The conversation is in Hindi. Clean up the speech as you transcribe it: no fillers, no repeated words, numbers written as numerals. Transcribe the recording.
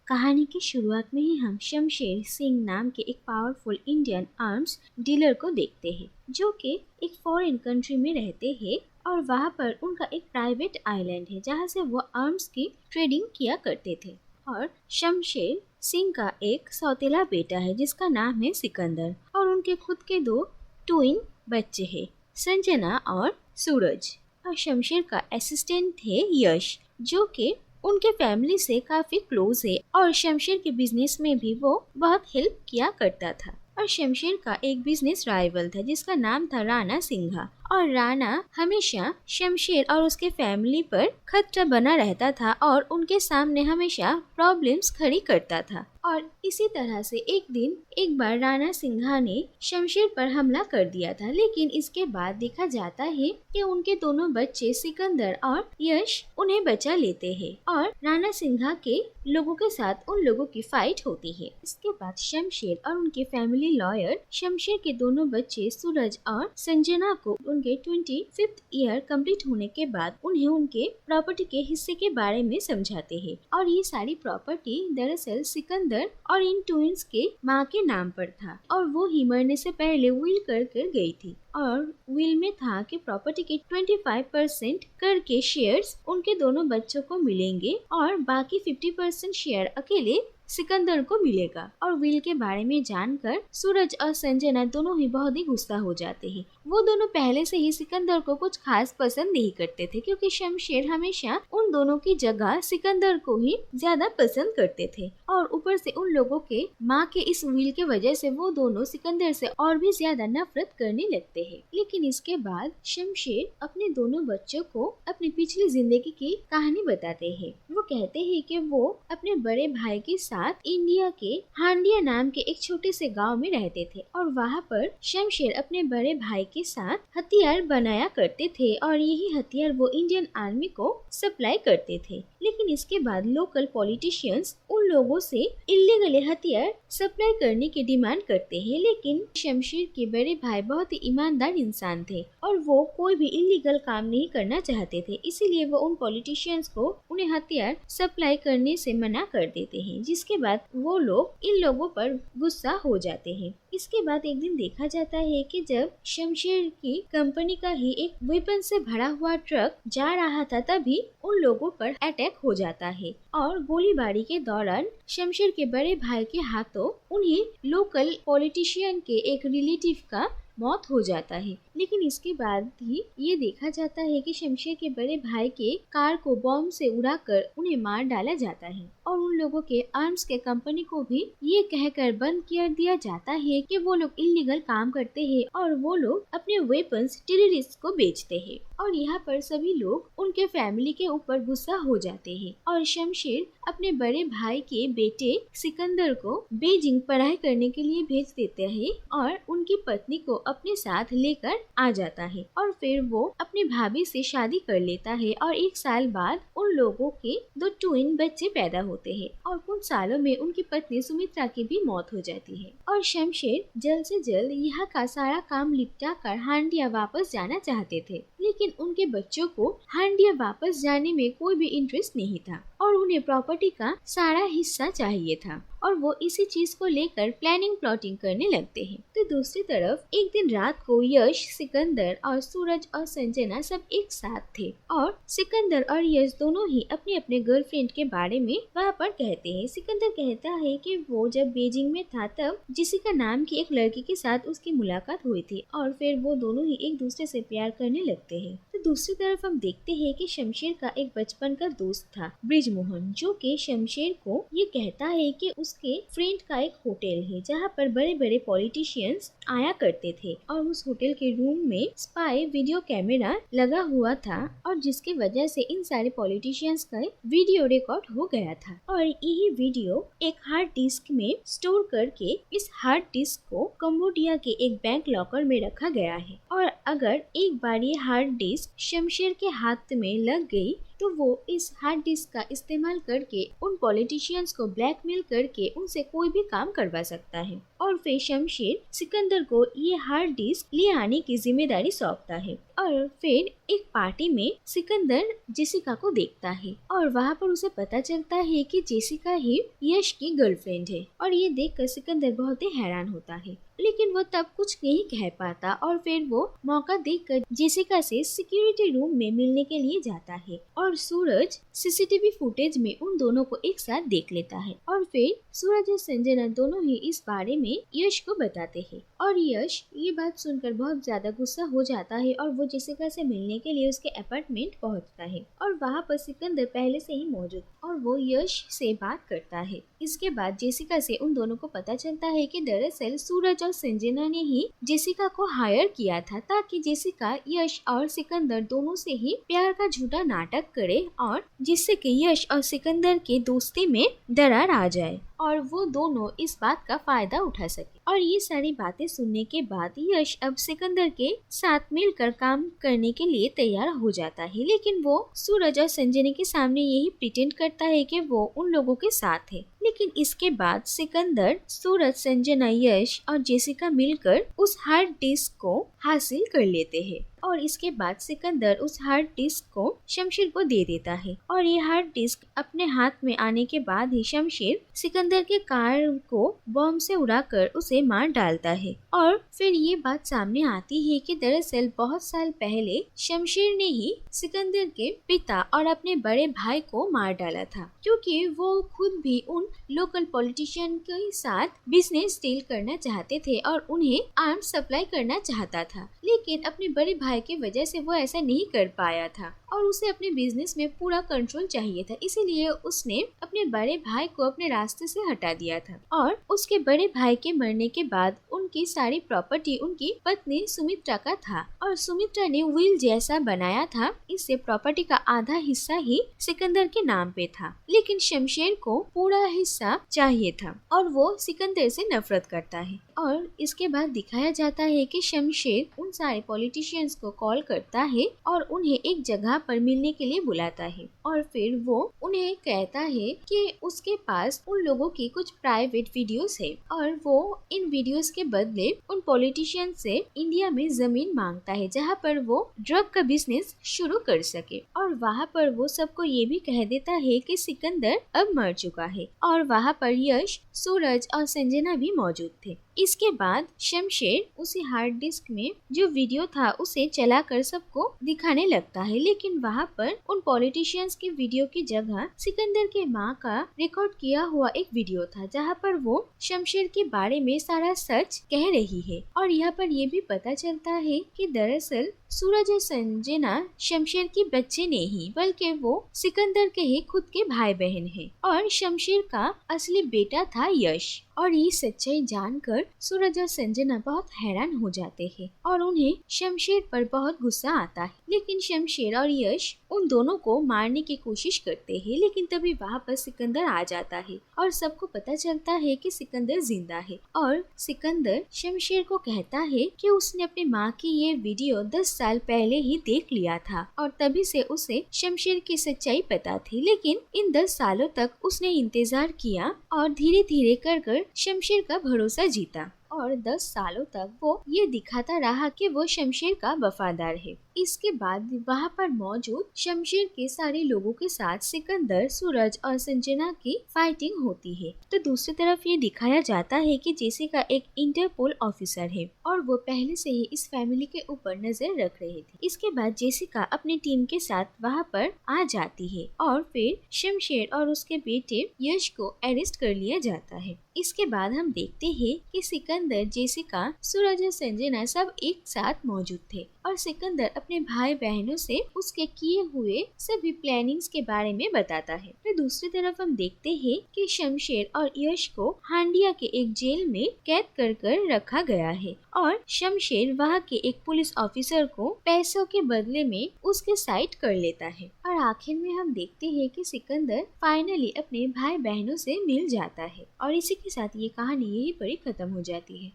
कहानी की शुरुआत में ही हम शमशेर सिंह नाम के एक पावरफुल इंडियन आर्म्स डीलर को देखते हैं, जो कि एक फॉरेन कंट्री में रहते हैं और वहाँ पर उनका एक प्राइवेट आइलैंड है जहाँ से वो आर्म्स की ट्रेडिंग किया करते थे। और शमशेर सिंह का एक सौतेला बेटा है जिसका नाम है सिकंदर, और उनके खुद के 2 ट्विन बच्चे हैं, संजना और सूरज। और शमशेर का असिस्टेंट है यश, जो कि उनके फैमिली से काफी क्लोज है और शमशेर के बिजनेस में भी वो बहुत हेल्प किया करता था। और शमशेर का एक बिजनेस राइवल था जिसका नाम था राणा सिंघा, और राणा हमेशा शमशेर और उसके फैमिली पर खतरा बना रहता था और उनके सामने हमेशा प्रॉब्लम्स खड़ी करता था। और इसी तरह से एक बार राणा सिंघा ने शमशेर पर हमला कर दिया था, लेकिन इसके बाद देखा जाता है कि उनके दोनों बच्चे सिकंदर और यश उन्हें बचा लेते हैं और राणा सिंघा के लोगों के साथ उन लोगों की फाइट होती है। इसके बाद शमशेर और उनके फैमिली लॉयर शमशेर के दोनों बच्चे सूरज और संजना को उनके 25th ईयर कंप्लीट होने के बाद उन्हें उनके प्रॉपर्टी के हिस्से के बारे में समझाते हैं। और ये सारी प्रॉपर्टी दरअसल सिकंदर और इन ट्विंस के माँ के नाम पर था, और वो ही मरने से पहले विल कर गई थी। और विल में था कि प्रॉपर्टी के 25% कर के शेयर्स उनके दोनों बच्चों को मिलेंगे और बाकी 50% शेयर अकेले सिकंदर को मिलेगा। और विल के बारे में जानकर सूरज और संजना दोनों ही बहुत ही गुस्सा हो जाते हैं। वो दोनों पहले से ही सिकंदर को कुछ खास पसंद नहीं करते थे, क्योंकि शमशेर हमेशा उन दोनों की जगह सिकंदर को ही ज्यादा पसंद करते थे। और ऊपर से उन लोगों के माँ के इस विल के वजह से वो दोनों सिकंदर से और भी ज्यादा नफरत करने लगते हैं। लेकिन इसके बाद शमशेर अपने दोनों बच्चों को अपनी पिछली जिंदगी की कहानी बताते हैं। वो कहते हैं कि वो अपने बड़े भाई के साथ इंडिया के हांडिया नाम के एक छोटे से गांव में रहते थे, और वहाँ पर शमशेर अपने बड़े भाई के साथ हथियार बनाया करते थे और यही हथियार वो इंडियन आर्मी को सप्लाई करते थे। लेकिन इसके बाद लोकल पॉलिटिशियंस उन लोगों से इलीगली हथियार सप्लाई करने की डिमांड करते हैं, लेकिन शमशेर के बड़े भाई बहुत ही ईमानदार इंसान थे और वो कोई भी इलीगल काम नहीं करना चाहते थे, इसीलिए वो उन पॉलिटिशियंस को उन्हें हथियार सप्लाई करने से मना कर देते हैं, जिसके बाद वो लोग इन लोगों पर गुस्सा हो जाते हैं। इसके बाद एक दिन देखा जाता है कि जब शमशेर की कंपनी का ही एक वेपन से भरा हुआ ट्रक जा रहा था, तभी उन लोगों पर अटैक हो जाता है और गोलीबारी के दौरान शमशेर के बड़े भाई के हाथों उन्हें लोकल पॉलिटिशियन के एक रिलेटिव का मौत हो जाता है। लेकिन इसके बाद ही ये देखा जाता है कि शमशेर के बड़े भाई के कार को बॉम्ब से उड़ाकर उन्हें मार डाला जाता है, और उन लोगों के आर्म्स के कंपनी को भी ये कहकर बंद कर दिया जाता है कि वो लोग इलीगल काम करते हैं और वो लोग अपने वेपन्स टेररिस्ट को बेचते हैं। और यहाँ पर सभी लोग उनके फैमिली के ऊपर गुस्सा हो जाते हैं और शमशेर अपने बड़े भाई के बेटे सिकंदर को बीजिंग पढ़ाई करने के लिए भेज देते हैं और उनकी पत्नी को अपने साथ लेकर आ जाता है, और फिर वो अपनी भाभी से शादी कर लेता है और 1 साल बाद उन लोगों के 2 ट्विन बच्चे पैदा होते हैं, और कुछ सालों में उनकी पत्नी सुमित्रा की भी मौत हो जाती है। और शमशेर जल्द से जल्द यहाँ का सारा काम निपटा कर हांडिया वापस जाना चाहते थे, लेकिन उनके बच्चों को हांडिया वापस जाने में कोई भी इंटरेस्ट नहीं था और उन्हें प्रॉपर्टी का सारा हिस्सा चाहिए था, और वो इसी चीज को लेकर प्लानिंग प्लॉटिंग करने लगते हैं। तो दूसरी तरफ एक दिन रात को यश, सिकंदर और सूरज और संजना सब एक साथ थे, और सिकंदर और यश दोनों ही अपने अपने गर्लफ्रेंड के बारे में वहाँ पर कहते हैं। सिकंदर कहता है कि वो जब बीजिंग में था तब जेसिका नाम की एक लड़की के साथ उसकी मुलाकात हुई थी और फिर वो दोनों ही एक दूसरे से प्यार करने लगते हैं। तो दूसरी तरफ हम देखते हैं कि शमशेर का एक बचपन का दोस्त था ब्रिजमोहन, जो कि शमशेर को ये कहता है कि उसके फ्रेंड का एक होटल है जहाँ पर बड़े बड़े पॉलिटिशियंस आया करते थे, और उस होटल के रूम में स्पाई वीडियो कैमरा लगा हुआ था और जिसके वजह से इन सारे पॉलिटिशियंस का वीडियो रिकॉर्ड हो गया था। और यही वीडियो एक हार्ड डिस्क में स्टोर करके इस हार्ड डिस्क को कंबोडिया के एक बैंक लॉकर में रखा गया है, और अगर एक बार ये हार्ड डिस्क शमशेर के हाथ में लग गई तो वो इस हार्ड डिस्क का इस्तेमाल करके उन पॉलिटिशियंस को ब्लैकमेल करके उनसे कोई भी काम करवा सकता है। और फिर शमशेर सिकंदर को ये हार्ड डिस्क ले आने की जिम्मेदारी सौंपता है। और फिर एक पार्टी में सिकंदर जेसिका को देखता है और वहाँ पर उसे पता चलता है कि जेसिका ही यश की गर्लफ्रेंड है। और ये देखकर सिकंदर बहुत ही हैरान होता है, लेकिन वो तब कुछ नहीं कह पाता और फिर वो मौका देखकर जेसिका से सिक्योरिटी रूम में मिलने के लिए जाता है। और सूरज सीसीटीवी फुटेज में उन दोनों को एक साथ देख लेता है और फिर सूरज और संजना दोनों ही इस बारे में यश को बताते हैं। और यश ये बात सुनकर बहुत ज्यादा गुस्सा हो जाता है और वो जेसिका से मिलने के लिए उसके अपार्टमेंट पहुंचता है। और वहाँ पर सिकंदर पहले से ही मौजूद और वो यश से बात करता है। इसके बाद जेसिका से उन दोनों को पता चलता है कि दरअसल सूरज और संजना ने ही जेसिका को हायर किया था ताकि जेसिका यश और सिकंदर दोनों से ही प्यार का झूठा नाटक करे और जिससे कि यश और सिकंदर के दोस्ती में दरार आ जाए और वो दोनों इस बात का फायदा उठा सके। और ये सारी बातें सुनने के बाद यश अब सिकंदर के साथ मिलकर काम करने के लिए तैयार हो जाता है, लेकिन वो सूरज और संजना के सामने यही प्रिटेंड करता है कि वो उन लोगों के साथ है। लेकिन इसके बाद सिकंदर, सूरज, संजना, यश और जेसिका मिलकर उस हार्ड डिस्क को हासिल कर लेते हैं। और इसके बाद सिकंदर उस हार्ड डिस्क को शमशेर को दे देता है और ये हार्ड डिस्क अपने हाथ में आने के बाद ही शमशेर सिकंदर के कार को बम से उड़ाकर उसे मार डालता है। और फिर ये बात सामने आती है कि दरअसल बहुत साल पहले शमशेर ने ही सिकंदर के पिता और अपने बड़े भाई को मार डाला था, क्योंकि वो खुद भी उन लोकल पॉलिटिशियन के साथ बिजनेस डील करना चाहते थे और उन्हें आर्म्स सप्लाई करना चाहता था। लेकिन अपने बड़े भाई की वजह से वो ऐसा नहीं कर पाया था और उसे अपने बिजनेस में पूरा कंट्रोल चाहिए था, इसीलिए उसने अपने बड़े भाई को अपने रास्ते से हटा दिया था। और उसके बड़े भाई के मरने के बाद उनकी सारी प्रॉपर्टी उनकी पत्नी सुमित्रा का था और सुमित्रा ने विल जैसा बनाया था, इससे प्रॉपर्टी का आधा हिस्सा ही सिकंदर के नाम पे था। लेकिन शमशेर को पूरा हिस्सा चाहिए था और वो सिकंदर से नफरत करता है। और इसके बाद दिखाया जाता है कि शमशेर उन सारे पॉलिटिशियंस को कॉल करता है और उन्हें एक जगह पर मिलने के लिए बुलाता है और फिर वो उन्हें कहता है कि उसके पास उन लोगों की कुछ प्राइवेट वीडियोस है और वो इन वीडियोस के बदले उन पॉलिटिशियन से इंडिया में जमीन मांगता है जहाँ पर वो ड्रग का बिजनेस शुरू कर सके। और वहाँ पर वो सबको ये भी कह देता है कि सिकंदर अब मर चुका है और वहाँ पर यश, सूरज और संजना भी मौजूद थे। इसके बाद शमशेर उसी हार्ड डिस्क में जो वीडियो था उसे चलाकर सबको दिखाने लगता है, लेकिन वहाँ पर उन पॉलिटिशियंस की वीडियो की जगह सिकंदर के माँ का रिकॉर्ड किया हुआ एक वीडियो था जहाँ पर वो शमशेर के बारे में सारा सच कह रही है। और यहाँ पर ये भी पता चलता है कि दरअसल सूरज और संजना शमशेर के बच्चे नहीं बल्कि वो सिकंदर के ही खुद के भाई बहन हैं और शमशेर का असली बेटा था यश। और ये सच्चाई जानकर सूरज और संजना बहुत हैरान हो जाते हैं और उन्हें शमशेर पर बहुत गुस्सा आता है। लेकिन शमशेर और यश उन दोनों को मारने की कोशिश करते हैं, लेकिन तभी वहाँ पर सिकंदर आ जाता है और सबको पता चलता है कि सिकंदर जिंदा है। और सिकंदर शमशेर को कहता है कि उसने अपनी माँ की ये वीडियो 10 साल पहले ही देख लिया था और तभी से उसे शमशेर की सच्चाई पता थी, लेकिन इन 10 सालों तक उसने इंतजार किया और धीरे धीरे कर शमशेर का भरोसा जीता और 10 सालों तक वो ये दिखाता रहा कि वो शमशेर का वफादार है। इसके बाद वहाँ पर मौजूद शमशेर के सारे लोगों के साथ सिकंदर, सूरज और संजना की फाइटिंग होती है। तो दूसरी तरफ ये दिखाया जाता है कि जेसिका एक इंटरपोल ऑफिसर है और वो पहले से ही इस फैमिली के ऊपर नजर रख रही थी। इसके बाद जेसिका अपनी टीम के साथ वहाँ पर आ जाती है और फिर शमशेर और उसके बेटे यश को अरेस्ट कर लिया जाता है। इसके बाद हम देखते हैं कि सिकंदर, जेसिका, सूरज और संजना सब एक साथ मौजूद थे और सिकंदर अपने भाई बहनों से उसके किए हुए सभी प्लानिंग्स के बारे में बताता है। तो दूसरी तरफ हम देखते हैं कि शमशेर और यश को हांडिया के एक जेल में कैद कर रखा गया है और शमशेर वहाँ के एक पुलिस ऑफिसर को पैसों के बदले में उसके साइड कर लेता है। और आखिर में हम देखते हैं कि सिकंदर फाइनली अपने भाई बहनों से मिल जाता है और इसी के साथ ये कहानी यहीं पर ही खत्म हो जाती है।